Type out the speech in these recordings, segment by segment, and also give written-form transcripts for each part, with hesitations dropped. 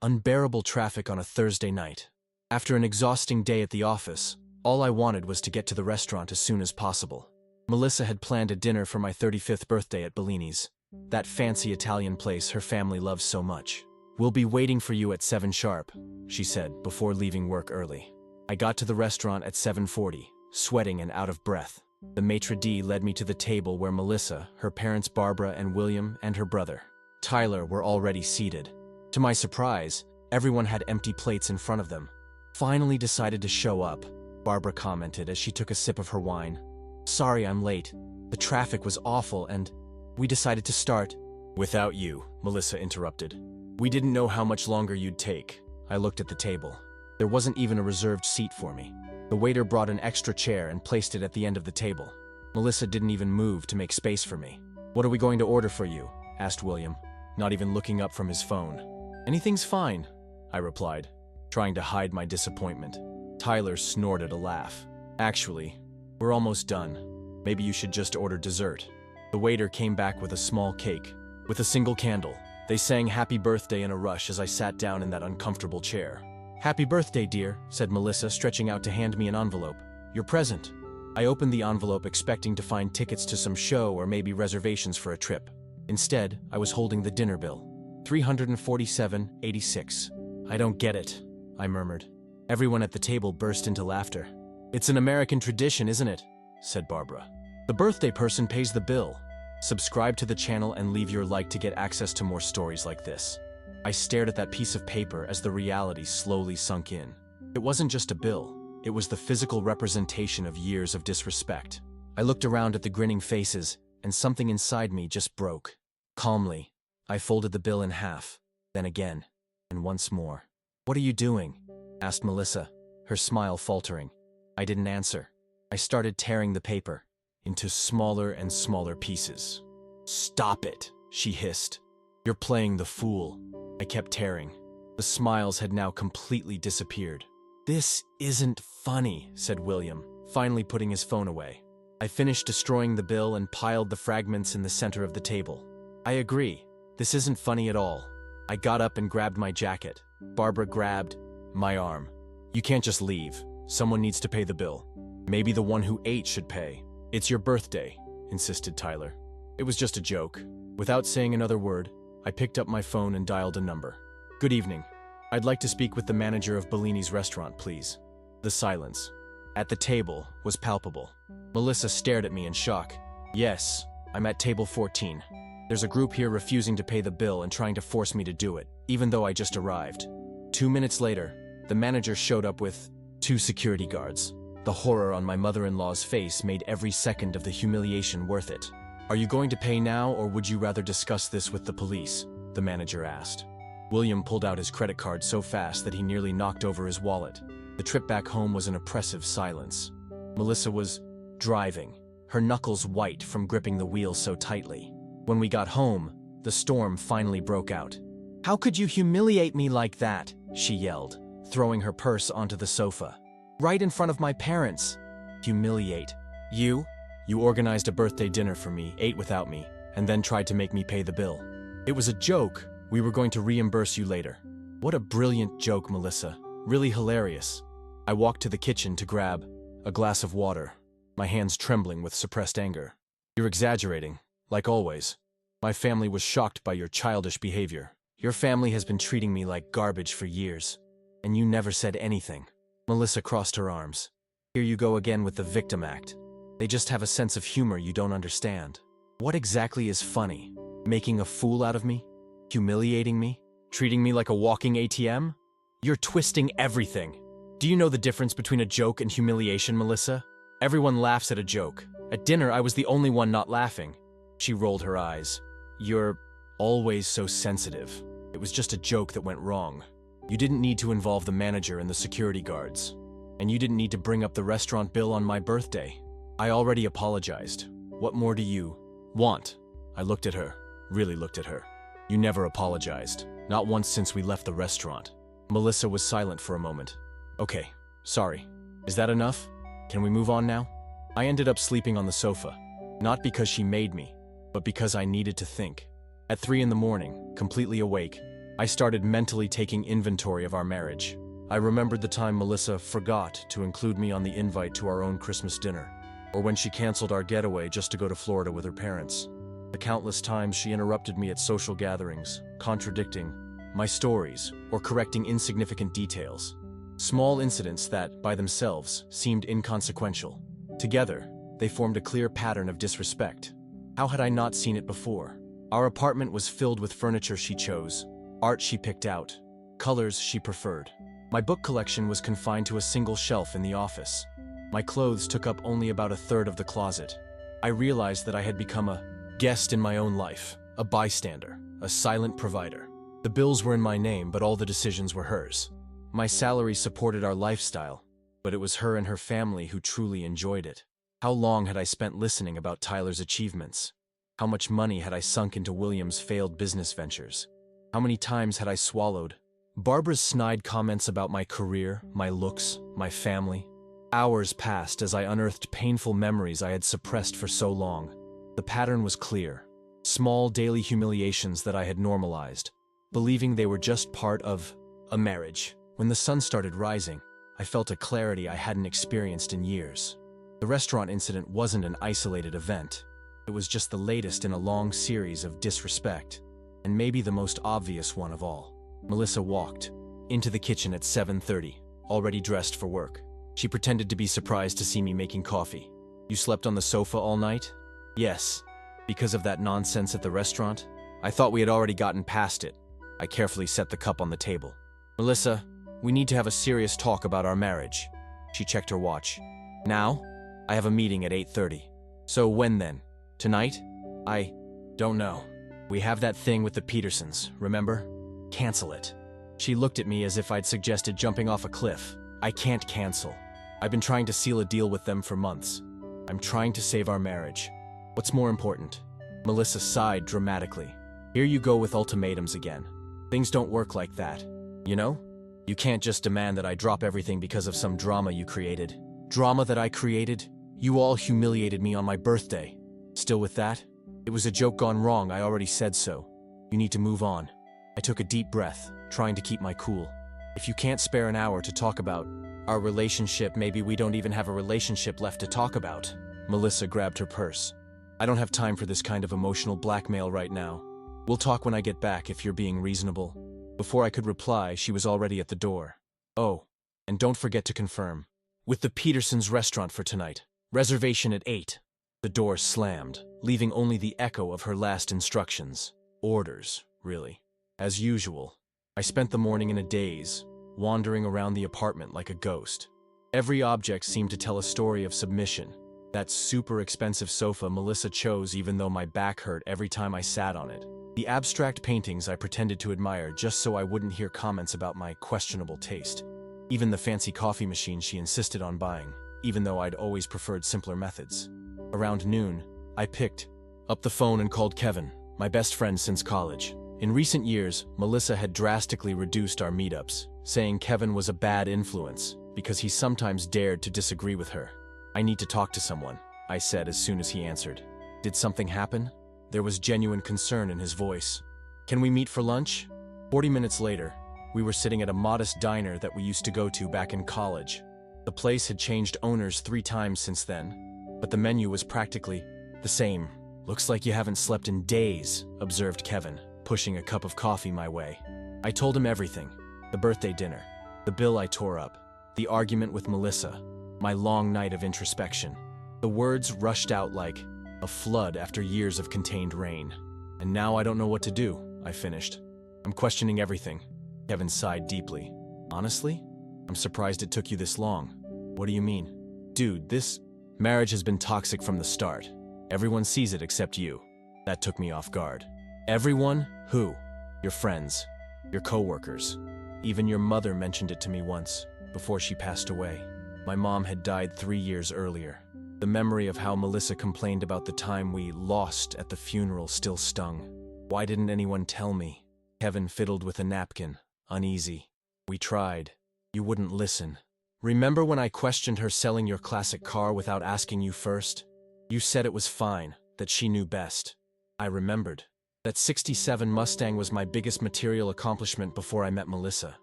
Unbearable traffic on a Thursday night. After an exhausting day at the office, all I wanted was to get to the restaurant as soon as possible. Melissa had planned a dinner for my 35th birthday at Bellini's, that fancy Italian place her family loves so much. "We'll be waiting for you at 7 sharp," she said before leaving work early. I got to the restaurant at 7:40, sweating and out of breath. The maitre d' led me to the table where Melissa, her parents Barbara and William, and her brother, Tyler, were already seated. To my surprise, everyone had empty plates in front of them. "Finally decided to show up," Barbara commented as she took a sip of her wine. "Sorry I'm late. The traffic was awful and we decided to start." "Without you," Melissa interrupted. "We didn't know how much longer you'd take." I looked at the table. There wasn't even a reserved seat for me. The waiter brought an extra chair and placed it at the end of the table. Melissa didn't even move to make space for me. "What are we going to order for you?" asked William, not even looking up from his phone. "Anything's fine," I replied, trying to hide my disappointment. Tyler snorted a laugh. "Actually, we're almost done. Maybe you should just order dessert." The waiter came back with a small cake, with a single candle. They sang "Happy Birthday" in a rush as I sat down in that uncomfortable chair. "Happy birthday, dear," said Melissa, stretching out to hand me an envelope. "Your present." I opened the envelope expecting to find tickets to some show or maybe reservations for a trip. Instead, I was holding the dinner bill. $347.86. "I don't get it," I murmured. Everyone at the table burst into laughter. "It's an American tradition, isn't it?" said Barbara. "The birthday person pays the bill." Subscribe to the channel and leave your like to get access to more stories like this. I stared at that piece of paper as the reality slowly sunk in. It wasn't just a bill. It was the physical representation of years of disrespect. I looked around at the grinning faces, and something inside me just broke. Calmly, I folded the bill in half, then again, and once more. "What are you doing?" asked Melissa, her smile faltering. I didn't answer. I started tearing the paper into smaller and smaller pieces. "Stop it," she hissed. "You're playing the fool." I kept tearing. The smiles had now completely disappeared. "This isn't funny," said William, finally putting his phone away. I finished destroying the bill and piled the fragments in the center of the table. "I agree. This isn't funny at all." I got up and grabbed my jacket. Barbara grabbed my arm. "You can't just leave. Someone needs to pay the bill. Maybe the one who ate should pay." "It's your birthday," insisted Tyler. It was just a joke. Without saying another word, I picked up my phone and dialed a number. "Good evening. I'd like to speak with the manager of Bellini's restaurant, please." The silence at the table was palpable. Melissa stared at me in shock. "Yes, I'm at table 14. There's a group here refusing to pay the bill and trying to force me to do it, even though I just arrived." 2 minutes later, the manager showed up with 2 security guards. The horror on my mother-in-law's face made every second of the humiliation worth it. "Are you going to pay now, or would you rather discuss this with the police?" the manager asked. William pulled out his credit card so fast that he nearly knocked over his wallet. The trip back home was an oppressive silence. Melissa was driving, her knuckles white from gripping the wheel so tightly. When we got home, the storm finally broke out. "How could you humiliate me like that?" she yelled, throwing her purse onto the sofa. "Right in front of my parents." "Humiliate? You? You organized a birthday dinner for me, ate without me, and then tried to make me pay the bill. It was a joke. We were going to reimburse you later." "What a brilliant joke, Melissa. Really hilarious." I walked to the kitchen to grab a glass of water, my hands trembling with suppressed anger. "You're exaggerating, like always. My family was shocked by your childish behavior. Your family has been treating me like garbage for years, and you never said anything." Melissa crossed her arms. "Here you go again with the victim act. They just have a sense of humor you don't understand. What exactly is funny? Making a fool out of me? Humiliating me? Treating me like a walking ATM? You're twisting everything. Do you know the difference between a joke and humiliation, Melissa? Everyone laughs at a joke. At dinner, I was the only one not laughing." She rolled her eyes. "You're always so sensitive. It was just a joke that went wrong. You didn't need to involve the manager and the security guards. And you didn't need to bring up the restaurant bill on my birthday. I already apologized. What more do you want?" I looked at her, really looked at her. "You never apologized. Not once since we left the restaurant." Melissa was silent for a moment. "Okay, sorry. Is that enough? Can we move on now?" I ended up sleeping on the sofa. Not because she made me, but because I needed to think. At 3 in the morning, completely awake, I started mentally taking inventory of our marriage. I remembered the time Melissa forgot to include me on the invite to our own Christmas dinner, or when she canceled our getaway just to go to Florida with her parents. The countless times she interrupted me at social gatherings, contradicting my stories or correcting insignificant details. Small incidents that, by themselves, seemed inconsequential. Together, they formed a clear pattern of disrespect. How had I not seen it before? Our apartment was filled with furniture she chose, art she picked out, colors she preferred. My book collection was confined to a single shelf in the office. My clothes took up only about a third of the closet. I realized that I had become a guest in my own life, a bystander, a silent provider. The bills were in my name, but all the decisions were hers. My salary supported our lifestyle, but it was her and her family who truly enjoyed it. How long had I spent listening about Tyler's achievements? How much money had I sunk into William's failed business ventures? How many times had I swallowed Barbara's snide comments about my career, my looks, my family? Hours passed as I unearthed painful memories I had suppressed for so long. The pattern was clear. Small daily humiliations that I had normalized, believing they were just part of a marriage. When the sun started rising, I felt a clarity I hadn't experienced in years. The restaurant incident wasn't an isolated event. It was just the latest in a long series of disrespect, and maybe the most obvious one of all. Melissa walked into the kitchen at 7:30, already dressed for work. She pretended to be surprised to see me making coffee. "You slept on the sofa all night?" "Yes." "Because of that nonsense at the restaurant?" "I thought we had already gotten past it." I carefully set the cup on the table. "Melissa, we need to have a serious talk about our marriage." She checked her watch. "Now? I have a meeting at 8:30. "So when then? Tonight?" "I don't know. We have that thing with the Petersons, remember? Cancel it." She looked at me as if I'd suggested jumping off a cliff. "I can't cancel. I've been trying to seal a deal with them for months. I'm trying to save our marriage. What's more important?" Melissa sighed dramatically. "Here you go with ultimatums again. Things don't work like that. You know? You can't just demand that I drop everything because of some drama you created." "Drama that I created? You all humiliated me on my birthday. Still with that? It was a joke gone wrong, I already said so. You need to move on." I took a deep breath, trying to keep my cool. "If you can't spare an hour to talk about our relationship, maybe we don't even have a relationship left to talk about." Melissa grabbed her purse. "I don't have time for this kind of emotional blackmail right now. We'll talk when I get back if you're being reasonable." Before I could reply, she was already at the door. "Oh, and don't forget to confirm. With the Petersons restaurant for tonight. Reservation at 8. The door slammed, leaving only the echo of her last instructions. Orders, really. As usual, I spent the morning in a daze, wandering around the apartment like a ghost. Every object seemed to tell a story of submission. That super expensive sofa Melissa chose even though my back hurt every time I sat on it. The abstract paintings I pretended to admire just so I wouldn't hear comments about my questionable taste. Even the fancy coffee machine she insisted on buying, even though I'd always preferred simpler methods. Around noon, I picked up the phone and called Kevin, my best friend since college. In recent years, Melissa had drastically reduced our meetups, saying Kevin was a bad influence because he sometimes dared to disagree with her. "I need to talk to someone," I said as soon as he answered. "Did something happen?" There was genuine concern in his voice. "Can we meet for lunch?" 40 minutes later, we were sitting at a modest diner that we used to go to back in college. The place had changed owners 3 times since then, but the menu was practically the same. "Looks like you haven't slept in days," observed Kevin, pushing a cup of coffee my way. I told him everything. The birthday dinner, the bill I tore up, the argument with Melissa, my long night of introspection. The words rushed out like a flood after years of contained rain. "And now I don't know what to do," I finished. "I'm questioning everything." Kevin sighed deeply. "Honestly? I'm surprised it took you this long." "What do you mean?" "Dude, this marriage has been toxic from the start. Everyone sees it except you." That took me off guard. "Everyone? Who?" "Your friends, your coworkers. Even your mother mentioned it to me once, before she passed away." My mom had died 3 years earlier. The memory of how Melissa complained about the time we lost at the funeral still stung. "Why didn't anyone tell me?" Kevin fiddled with a napkin, uneasy. "We tried. You wouldn't listen. Remember when I questioned her selling your classic car without asking you first? You said it was fine, that she knew best." I remembered. That '67 Mustang was my biggest material accomplishment before I met Melissa.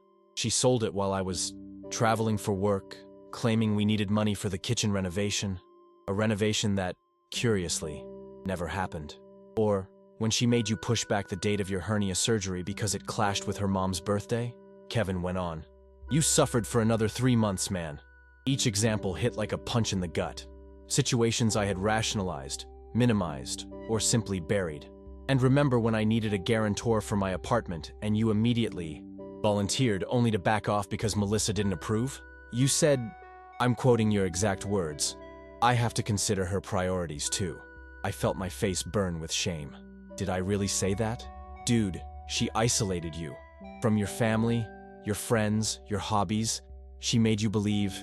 She sold it while I was traveling for work, claiming we needed money for the kitchen renovation, a renovation that, curiously, never happened. Or when she made you push back the date of your hernia surgery because it clashed with her mom's birthday, Kevin went on. You suffered for another 3 months, man. Each example hit like a punch in the gut. Situations I had rationalized, minimized, or simply buried. And remember when I needed a guarantor for my apartment and you immediately volunteered only to back off because Melissa didn't approve? You said, I'm quoting your exact words, I have to consider her priorities too. I felt my face burn with shame. Did I really say that? Dude, she isolated you. From your family, your friends, your hobbies, she made you believe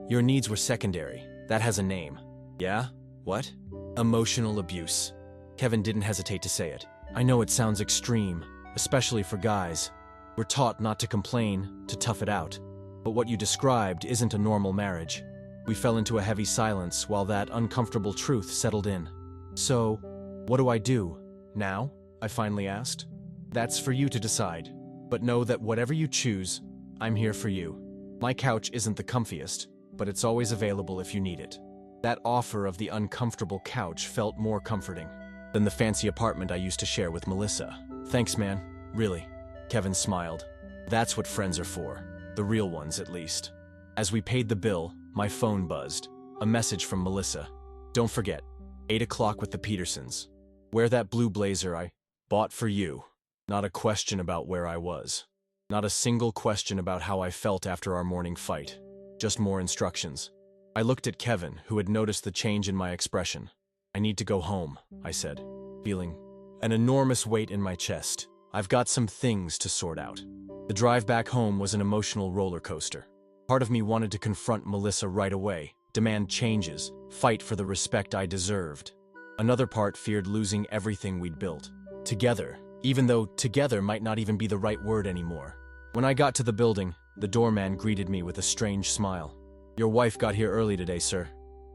your needs were secondary. That has a name. Yeah? What? Emotional abuse. Kevin didn't hesitate to say it. I know it sounds extreme, especially for guys. We're taught not to complain, to tough it out. But what you described isn't a normal marriage. We fell into a heavy silence while that uncomfortable truth settled in. So, what do I do? Now? I finally asked. That's for you to decide. But know that whatever you choose, I'm here for you. My couch isn't the comfiest, but it's always available if you need it. That offer of the uncomfortable couch felt more comforting than the fancy apartment I used to share with Melissa. Thanks, man. Really. Kevin smiled. That's what friends are for. The real ones, at least. As we paid the bill, my phone buzzed. A message from Melissa. Don't forget, 8 o'clock with the Petersons. Wear that blue blazer I bought for you. Not a question about where I was. Not a single question about how I felt after our morning fight. Just more instructions. I looked at Kevin, who had noticed the change in my expression. I need to go home, I said, feeling an enormous weight in my chest. I've got some things to sort out. The drive back home was an emotional roller coaster. Part of me wanted to confront Melissa right away, demand changes, fight for the respect I deserved. Another part feared losing everything we'd built. Together, even though together might not even be the right word anymore. When I got to the building, the doorman greeted me with a strange smile. Your wife got here early today, sir.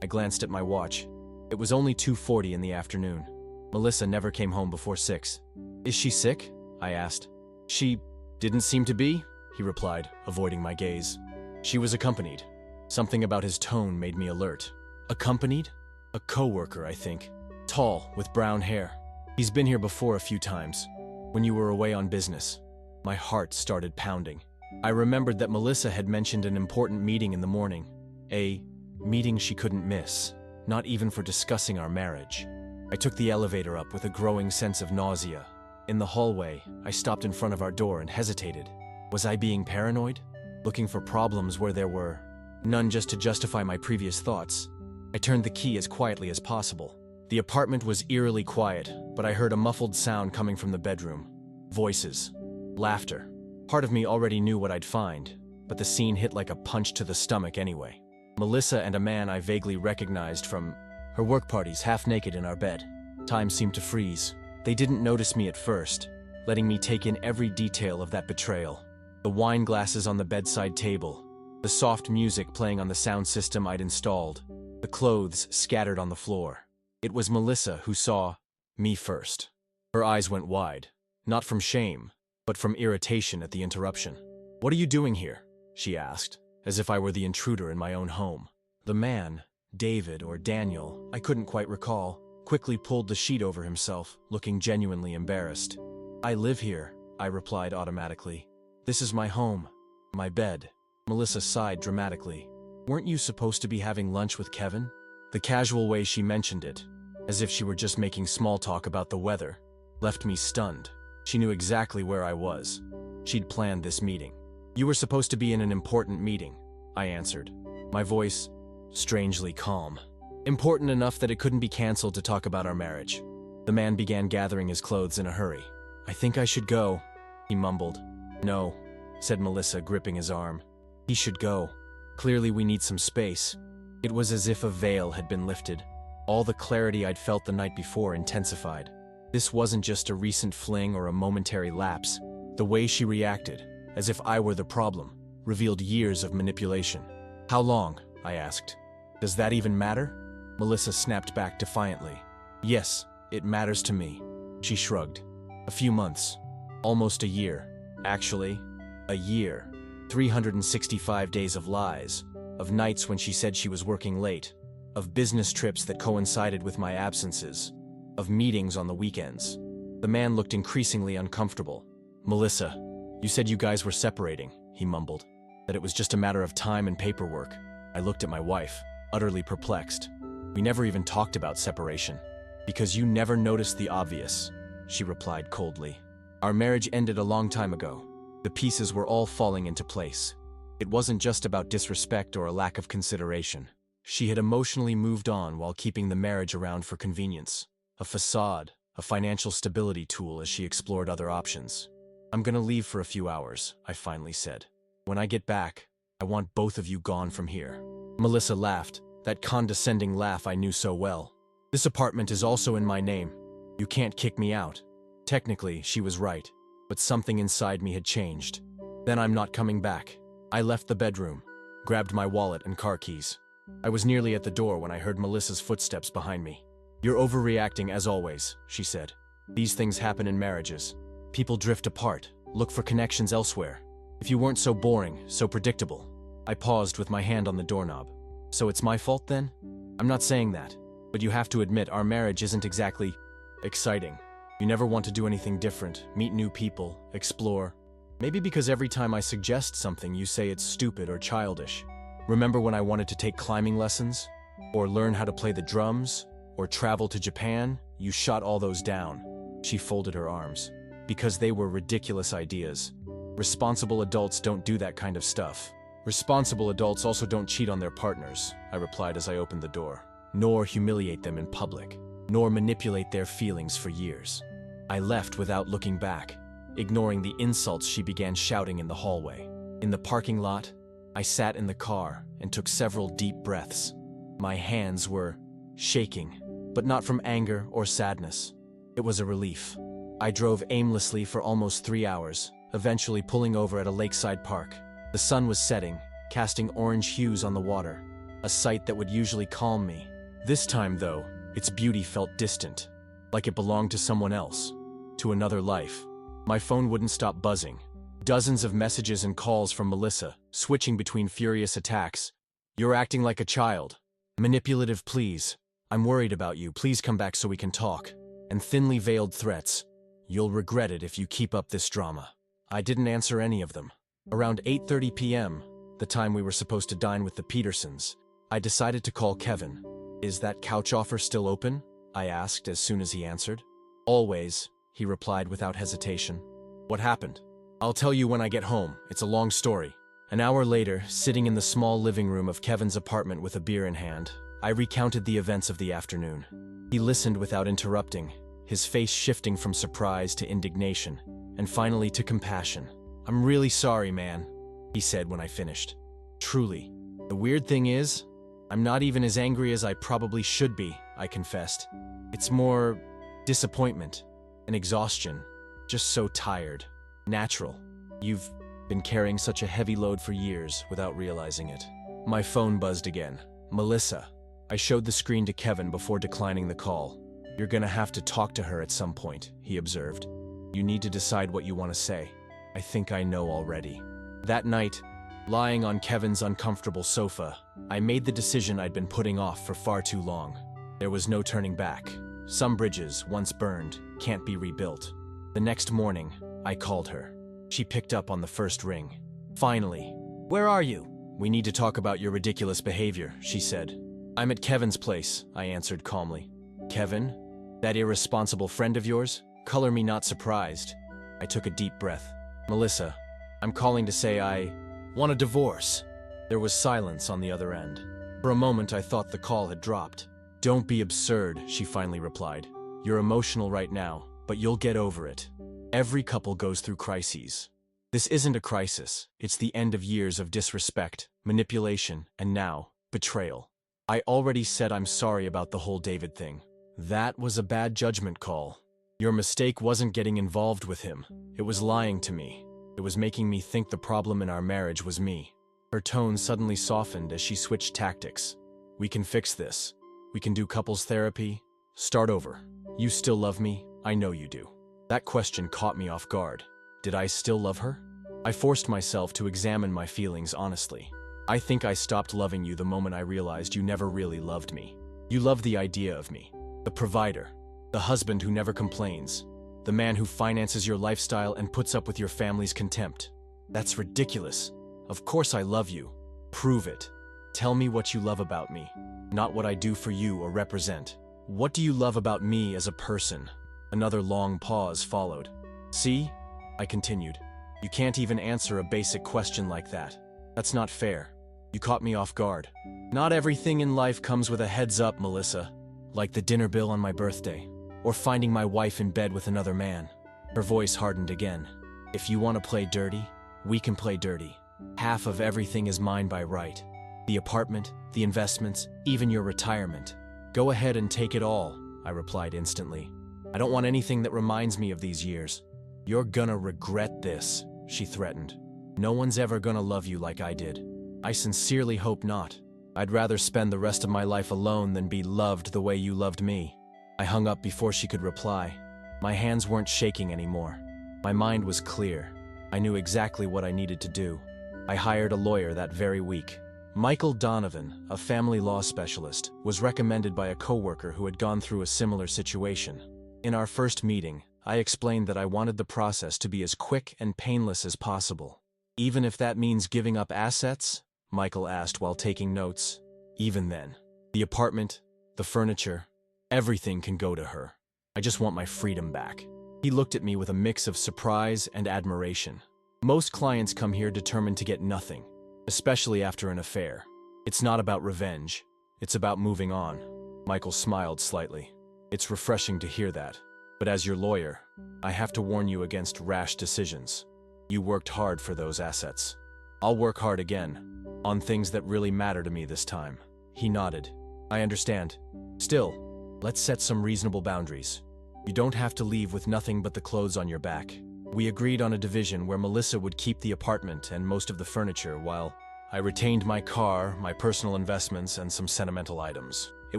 I glanced at my watch. It was only 2:40 in the afternoon. Melissa never came home before 6. Is she sick? I asked. She didn't seem to be, he replied, avoiding my gaze. She was accompanied. Something about his tone made me alert. Accompanied? A coworker, I think. Tall, with brown hair. He's been here before a few times. When you were away on business. My heart started pounding. I remembered that Melissa had mentioned an important meeting in the morning. A meeting she couldn't miss. Not even for discussing our marriage. I took the elevator up with a growing sense of nausea. In the hallway, I stopped in front of our door and hesitated. Was I being paranoid? Looking for problems where there were none, just to justify my previous thoughts? I turned the key as quietly as possible. The apartment was eerily quiet, but I heard a muffled sound coming from the bedroom. Voices. Laughter. Part of me already knew what I'd find, but the scene hit like a punch to the stomach anyway. Melissa and a man I vaguely recognized from her work parties, half naked in our bed. Time seemed to freeze. They didn't notice me at first, letting me take in every detail of that betrayal. The wine glasses on the bedside table, the soft music playing on the sound system I'd installed, the clothes scattered on the floor. It was Melissa who saw me first. Her eyes went wide, not from shame, but from irritation at the interruption. What are you doing here? She asked, as if I were the intruder in my own home. The man, David or Daniel, I couldn't quite recall, quickly pulled the sheet over himself, looking genuinely embarrassed. I live here, I replied automatically. This is my home, my bed. Melissa sighed dramatically. Weren't you supposed to be having lunch with Kevin? The casual way she mentioned it, as if she were just making small talk about the weather, left me stunned. She knew exactly where I was. She'd planned this meeting. You were supposed to be in an important meeting, I answered, my voice strangely calm. Important enough that it couldn't be canceled to talk about our marriage. The man began gathering his clothes in a hurry. I think I should go, he mumbled. No, said Melissa, gripping his arm. He should go. Clearly we need some space. It was as if a veil had been lifted. All the clarity I'd felt the night before intensified. This wasn't just a recent fling or a momentary lapse. The way she reacted, as if I were the problem, revealed years of manipulation. How long? I asked. Does that even matter? Melissa snapped back defiantly. Yes, it matters to me. She shrugged. A few months. Almost a year. Actually, a year. 365 days of lies. Of nights when she said she was working late. Of business trips that coincided with my absences. Of meetings on the weekends. The man looked increasingly uncomfortable. "Melissa, you said you guys were separating," he mumbled. "That it was just a matter of time and paperwork." I looked at my wife, utterly perplexed. "We never even talked about separation." "Because you never noticed the obvious," she replied coldly. "Our marriage ended a long time ago. The pieces were all falling into place. It wasn't just about disrespect or a lack of consideration. She had emotionally moved on while keeping the marriage around for convenience. A facade, a financial stability tool as she explored other options. "I'm gonna leave for a few hours," I finally said. "When I get back, I want both of you gone from here." Melissa laughed, that condescending laugh I knew so well. "This apartment is also in my name. You can't kick me out." Technically, she was right, but something inside me had changed. "Then I'm not coming back." I left the bedroom, grabbed my wallet and car keys. I was nearly at the door when I heard Melissa's footsteps behind me. "You're overreacting as always," she said. "These things happen in marriages. People drift apart, look for connections elsewhere. If you weren't so boring, so predictable." I paused with my hand on the doorknob. "So it's my fault then?" "I'm not saying that, but you have to admit our marriage isn't exactly exciting. You never want to do anything different, meet new people, explore. Maybe because every time I suggest something you say it's stupid or childish. Remember when I wanted to take climbing lessons? Or learn how to play the drums? Or travel to Japan? You shot all those down." She folded her arms. "Because they were ridiculous ideas. Responsible adults don't do that kind of stuff." "Responsible adults also don't cheat on their partners," I replied as I opened the door. "Nor humiliate them in public. Nor manipulate their feelings for years." I left without looking back, ignoring the insults she began shouting in the hallway. In the parking lot, I sat in the car and took several deep breaths. My hands were shaking, but not from anger or sadness. It was a relief. I drove aimlessly for almost 3 hours, eventually pulling over at a lakeside park. The sun was setting, casting orange hues on the water, a sight that would usually calm me. This time, though, its beauty felt distant, like it belonged to someone else, to another life. My phone wouldn't stop buzzing. Dozens of messages and calls from Melissa, switching between furious attacks. "You're acting like a child." "Manipulative, please." "I'm worried about you, please come back so we can talk." And thinly veiled threats. "You'll regret it if you keep up this drama." I didn't answer any of them. Around 8:30 p.m., the time we were supposed to dine with the Petersons, I decided to call Kevin. "Is that couch offer still open?" I asked as soon as he answered. "Always," he replied without hesitation. "What happened?" "I'll tell you when I get home. It's a long story." An hour later, sitting in the small living room of Kevin's apartment with a beer in hand, I recounted the events of the afternoon. He listened without interrupting, his face shifting from surprise to indignation, and finally to compassion. "I'm really sorry, man," he said when I finished. "Truly. The weird thing is, I'm not even as angry as I probably should be," I confessed. "It's more disappointment and exhaustion. Just so tired. Natural. You've been carrying such a heavy load for years without realizing it." My phone buzzed again. "Melissa." I showed the screen to Kevin before declining the call. "You're gonna have to talk to her at some point," he observed. "You need to decide what you want to say. I think I know already." That night, lying on Kevin's uncomfortable sofa, I made the decision I'd been putting off for far too long. There was no turning back. Some bridges, once burned, can't be rebuilt. The next morning, I called her. She picked up on the first ring. "Finally." "Where are you?" "We need to talk about your ridiculous behavior," she said. "I'm at Kevin's place," I answered calmly. "Kevin? That irresponsible friend of yours?" Color me not surprised. I took a deep breath. "Melissa, I'm calling to say I want a divorce." There was silence on the other end. For a moment I thought the call had dropped. "Don't be absurd," she finally replied. "You're emotional right now, but you'll get over it. Every couple goes through crises. This isn't a crisis. It's the end of years of disrespect, manipulation, and now, betrayal. I already said I'm sorry about the whole David thing. That was a bad judgment call. Your mistake wasn't getting involved with him. It was lying to me. It was making me think the problem in our marriage was me." Her tone suddenly softened as she switched tactics. "We can fix this. We can do couples therapy. Start over. You still love me. I know you do. That question caught me off guard. Did I still love her? I forced myself to examine my feelings honestly. I think I stopped loving you the moment I realized you never really loved me. You loved the idea of me, the provider, the husband who never complains, the man who finances your lifestyle and puts up with your family's contempt. That's ridiculous. Of course I love you. Prove it. Tell me what you love about me, not what I do for you or represent. What do you love about me as a person? Another long pause followed. See? I continued. You can't even answer a basic question like that. That's not fair. You caught me off guard. Not everything in life comes with a heads up, Melissa. Like the dinner bill on my birthday, or finding my wife in bed with another man. Her voice hardened again. If you want to play dirty, we can play dirty. Half of everything is mine by right. The apartment, the investments, even your retirement. Go ahead and take it all, I replied instantly. I don't want anything that reminds me of these years. You're gonna regret this, she threatened. No one's ever gonna love you like I did. I sincerely hope not. I'd rather spend the rest of my life alone than be loved the way you loved me. I hung up before she could reply. My hands weren't shaking anymore. My mind was clear. I knew exactly what I needed to do. I hired a lawyer that very week. Michael Donovan, a family law specialist, was recommended by a coworker who had gone through a similar situation. In our first meeting, I explained that I wanted the process to be as quick and painless as possible. Even if that means giving up assets? Michael asked while taking notes. Even then, the apartment, the furniture, everything can go to her. I just want my freedom back. He looked at me with a mix of surprise and admiration. Most clients come here determined to get nothing, especially after an affair. It's not about revenge. It's about moving on. Michael smiled slightly. It's refreshing to hear that. But as your lawyer, I have to warn you against rash decisions. You worked hard for those assets. I'll work hard again, on things that really matter to me this time. He nodded. I understand. Still, let's set some reasonable boundaries. You don't have to leave with nothing but the clothes on your back. We agreed on a division where Melissa would keep the apartment and most of the furniture while I retained my car, my personal investments, and some sentimental items. It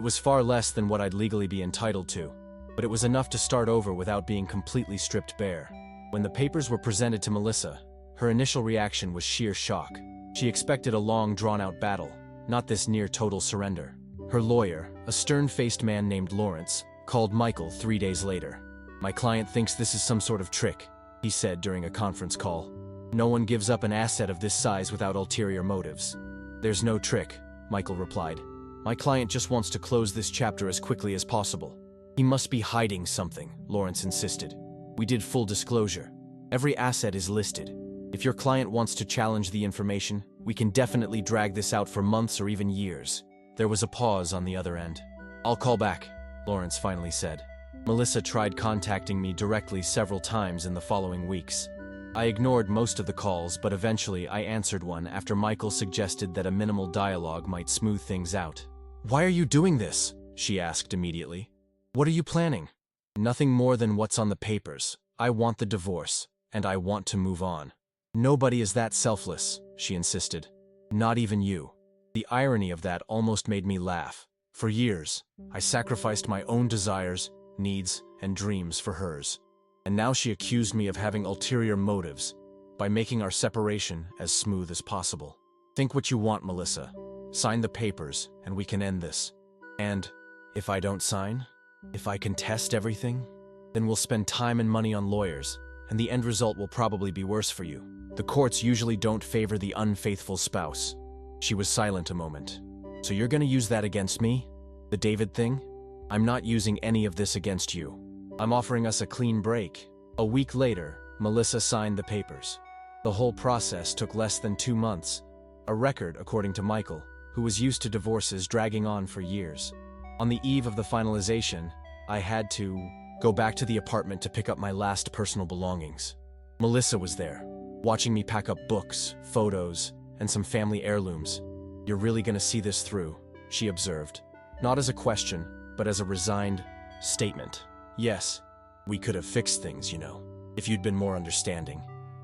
was far less than what I'd legally be entitled to, but it was enough to start over without being completely stripped bare. When the papers were presented to Melissa, her initial reaction was sheer shock. She expected a long, drawn-out battle, not this near-total surrender. Her lawyer, a stern-faced man named Lawrence, called Michael 3 days later. My client thinks this is some sort of trick, he said during a conference call. No one gives up an asset of this size without ulterior motives. There's no trick, Michael replied. My client just wants to close this chapter as quickly as possible. He must be hiding something, Lawrence insisted. We did full disclosure. Every asset is listed. If your client wants to challenge the information, we can definitely drag this out for months or even years. There was a pause on the other end. I'll call back, Lawrence finally said. Melissa tried contacting me directly several times in the following weeks. I ignored most of the calls, but eventually I answered one after Michael suggested that a minimal dialogue might smooth things out. Why are you doing this? She asked immediately. What are you planning? Nothing more than what's on the papers. I want the divorce, and I want to move on. Nobody is that selfless, she insisted. Not even you. The irony of that almost made me laugh. For years, I sacrificed my own desires, needs, and dreams for hers. And now she accused me of having ulterior motives by making our separation as smooth as possible. Think what you want, Melissa. Sign the papers, and we can end this. And if I don't sign, if I contest everything, then we'll spend time and money on lawyers, and the end result will probably be worse for you. The courts usually don't favor the unfaithful spouse. She was silent a moment. So you're gonna use that against me? The David thing? I'm not using any of this against you. I'm offering us a clean break. A week later, Melissa signed the papers. The whole process took less than 2 months, a record according to Michael, who was used to divorces dragging on for years. On the eve of the finalization, I had to go back to the apartment to pick up my last personal belongings. Melissa was there, watching me pack up books, photos, and some family heirlooms. You're really gonna see this through, she observed. Not as a question, but as a resigned statement. Yes, we could have fixed things, you know, if you'd been more understanding.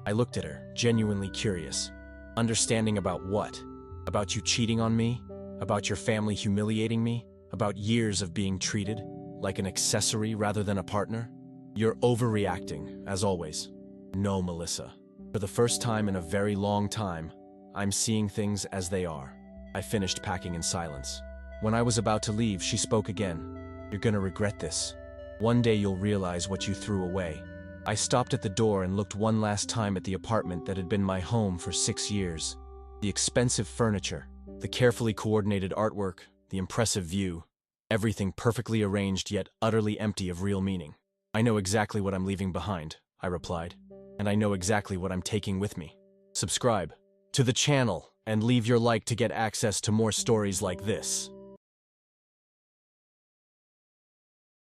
I looked at her, genuinely curious. Understanding about what? About you cheating on me? About your family humiliating me? About years of being treated like an accessory rather than a partner? You're overreacting, as always. No, Melissa. For the first time in a very long time, I'm seeing things as they are. I finished packing in silence. When I was about to leave, she spoke again. You're gonna regret this. One day you'll realize what you threw away. I stopped at the door and looked one last time at the apartment that had been my home for 6 years. The expensive furniture, the carefully coordinated artwork, the impressive view. Everything perfectly arranged yet utterly empty of real meaning. I know exactly what I'm leaving behind, I replied. And I know exactly what I'm taking with me. Subscribe to the channel and leave your like to get access to more stories like this.